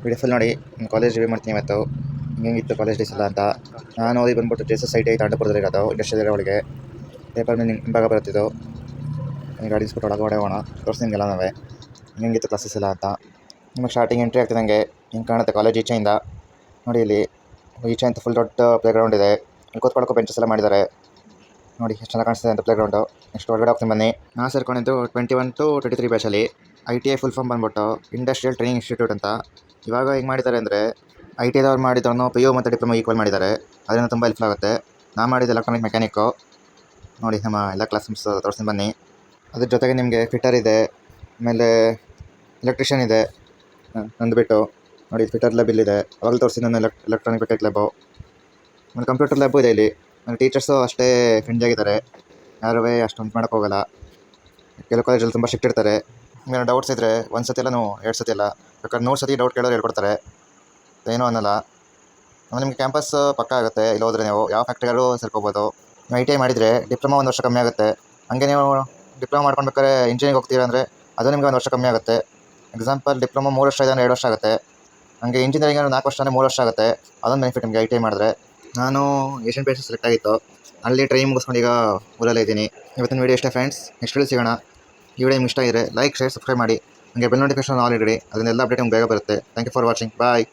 Video full ನೋಡಿ. College review ಮಾಡ್ತೀನಿ ಇವತ್ತು. ಹೆಂಗಿತ್ತು ಕಾಲೇಜ್ ಡೇಸ್ ಎಲ್ಲ ಅಂತ. ನಾನು ಓದಿ ಬಂದ್ಬಿಟ್ಟು ಜೆಸಸ್ ಐ ಟಿ ಐ ತಾಂಡಪುರದಲ್ಲಿ ಇರೋದು, ಇಂಡಸ್ಟ್ರಿಯಲ್ ಒಳಗೆ. ಪೇಪರ್ ಮೇಲೆ ಹಿಂಭಾಗ ಬರುತ್ತಿದ್ದು. ಗಾಡಿ ಇಸ್ಬಿಟ್ಟು ಒಳಗಡೆ ಹೋಗೋಣ, ತೋರಿಸ್ತಿಂಗೆಲ್ಲ ನಾವೇ ಹೆಂಗಿತ್ತು ಕ್ಲಾಸಸ್ ಎಲ್ಲ ಅಂತ. ನಿಮಗೆ ಸ್ಟಾರ್ಟಿಂಗ್ ಎಂಟ್ರಿ ಆಗ್ತಿದ್ದಂಗೆ ಹಿಂಗೆ ಕಾಣುತ್ತೆ ಕಾಲೇಜ್ ಈಚೆಯಿಂದ. ನೋಡಿ ಇಲ್ಲಿ ಈಚೆ ಅಂತ ಫುಲ್ ದೊಡ್ಡ ಪ್ಲೇ ಗ್ರೌಂಡ್ ಇದೆ. ಇಲ್ಲಿ ಕೂತ್ಕೊಳ್ಳೋಕೆ ಬೆಂಚಸ್ ಎಲ್ಲ ಮಾಡಿದ್ದಾರೆ. ನೋಡಿ ಎಷ್ಟು ಚೆನ್ನಾಗಿ ಕಾಣಿಸ್ತಿದೆ ಅಂತ ಪ್ಲೇ ಗ್ರೌಂಡು. ನೆಕ್ಸ್ಟ್ ಹೊರಗಡೆ ಹೋಗ್ತೀನಿ ಬನ್ನಿ. ನಾನು ಸೇರ್ಕೊಂಡಿದ್ದು 21 to 23 ಬ್ಯಾಚಲ್ಲಿ. ITI ಫುಲ್ ಫಾರ್ಮ್ ಬಂದ್ಬಿಟ್ಟು ಇಂಡಸ್ಟ್ರಿಯಲ್ ಟ್ರೈನಿಂಗ್ ಇನ್ಸ್ಟಿಟ್ಯೂಟ್ ಅಂತ. ಇವಾಗ ಹೆಂಗೆ ಮಾಡಿದ್ದಾರೆ ಅಂದರೆ ITI ದವ್ರು ಮಾಡಿದವನು PU ಮತ್ತು ಡಿಪ್ಲೊಮಾ ಈಕ್ವಲ್ ಮಾಡಿದ್ದಾರೆ. ಅದರಿಂದ ತುಂಬ ಹೆಲ್ಪ್ ಆಗುತ್ತೆ. ನಾನು ಮಾಡಿದ್ದು ಎಲೆಕ್ಟ್ರಾನಿಕ್ ಮೆಕ್ಯಾನಿಕ್ಕು. ನೋಡಿ ನಮ್ಮ ಎಲ್ಲ ಕ್ಲಾಸ್ ತೋರಿಸ್ತೀನಿ ಬನ್ನಿ. ಅದ್ರ ಜೊತೆಗೆ ನಿಮಗೆ ಫಿಟ್ಟರ್ ಇದೆ, ಆಮೇಲೆ ಎಲೆಕ್ಟ್ರಿಷಿಯನ್ ಇದೆ. ನಂದು ಬಿಟ್ಟು ನೋಡಿ ಫಿಟ್ಟರ್ ಲ್ಯಾಬ್ ಇಲ್ಲಿದೆ. ಅವಾಗ ತೋರಿಸಿ ನನ್ನ ಎಲೆಕ್ಟ್ರಾನಿಕ್ ಮೆಕ್ಯಾನಿಕ್ ಲ್ಯಾಬು. ಆಮೇಲೆ ಕಂಪ್ಯೂಟರ್ ಲ್ಯಾಬು ಇದೆ ಇಲ್ಲಿ. ನನ್ನ ಟೀಚರ್ಸು ಅಷ್ಟೇ ಫ್ರೆಂಡ್ಲಿಯಾಗಿದ್ದಾರೆ, ಯಾರೂ ಅಷ್ಟೊಂದು ಮಾಡೋಕ್ಕೋಗಲ್ಲ. ಕೆಲವು ಕಾಲೇಜಲ್ಲಿ ತುಂಬ ಸ್ಟ್ರಿಕ್ಟ್ ಇರ್ತಾರೆ. ನಿಮಗೆ ಡೌಟ್ಸ್ ಇದ್ದರೆ ಒಂದು ಸತಿ ಎಲ್ಲನೂ 2 ಸತಿ ಎಲ್ಲ ಬೇಕಾದ್ರೆ 100 ಸತಿ ಡೌಟ್ ಕೇಳೋರು ಹೇಳ್ಕೊಡ್ತಾರೆ, ಏನೂ ಅನ್ನಲ್ಲ. ಆಮೇಲೆ ನಿಮಗೆ ಕ್ಯಾಂಪಸ್ ಪಕ್ಕ ಆಗುತ್ತೆ. ಇಲ್ಲಿ ಹೋದರೆ ನೀವು ಯಾವ ಫ್ಯಾಕ್ಟ್ರಿಗಾದ್ರೂ ಸೇರ್ಕೋಬೋದು. ನೀವು ITI ಮಾಡಿದರೆ ಡಿಪ್ಲೊಮಾ 1 ವರ್ಷ ಕಮ್ಮಿ ಆಗುತ್ತೆ. ಹಾಗೆ ನೀವು ಡಿಪ್ಲೊಮಾ ಮಾಡ್ಕೊಳ್ಬೇಕಾದ್ರೆ ಇಂಜಿನಿಯರಿಂಗ್ ಹೋಗ್ತೀರಾ ಅಂದರೆ ಅದು ನಿಮಗೆ 1 ವರ್ಷ ಕಮ್ಮಿ ಆಗುತ್ತೆ. ಎಕ್ಸಾಂಪಲ್ ಡಿಪ್ಲೊಮಾ 3 ವರ್ಷ ಇದೆ ಅಂದರೆ 2 ವರ್ಷ ಆಗುತ್ತೆ. ಹಾಗೆ ಇಂಜಿನಿಯರಿಂಗ್ 4 ವರ್ಷ ಅಂದರೆ 3 ವರ್ಷ ಆಗುತ್ತೆ. ಅದೊಂದು ಬೆನಿಫಿಟ್ ನಿಮಗೆ ITI ಮಾಡಿದ್ರೆ. ನಾನು ಏಷ್ಯನ್ ಪೇಂಟ್ಸ್ ಸೆಲೆಕ್ಟ್ ಆಗಿತ್ತು, ಅಲ್ಲಿ ಟ್ರೈನಿಂಗ್ ಮುಗಿಸ್ಕೊಂಡು ಈಗ ಊರಲ್ಲೇ ಇದ್ದೀನಿ. ಇವತ್ತಿನ ವೀಡಿಯೋ ಇಷ್ಟ ಫ್ರೆಂಡ್ಸ್, ನೆಕ್ಸ್ಟ್ ವೀಡಿಯೋ ಸಿಗೋಣ. ಈ ವಿಡಿಯೋ ನಿಮ್ಗೆ ಇಷ್ಟ ಆಗಿದ್ರೆ ಲೈಕ್, ಶೇರ್, ಸಬ್ಸ್ಕ್ರೈಬ್ ಮಾಡಿ. ಹಾಗೆ ಬೆಲ್ ನೋಟಿಫಿಕೇಶನ್ ಆಲ್ ಇಡಿ, ಅದನ್ನೆಲ್ಲ ಅಪ್ಡೇಟ್ ನಿಮ್ಗೆ ಬೇಗ ಬರುತ್ತೆ. Thank you for watching. Bye.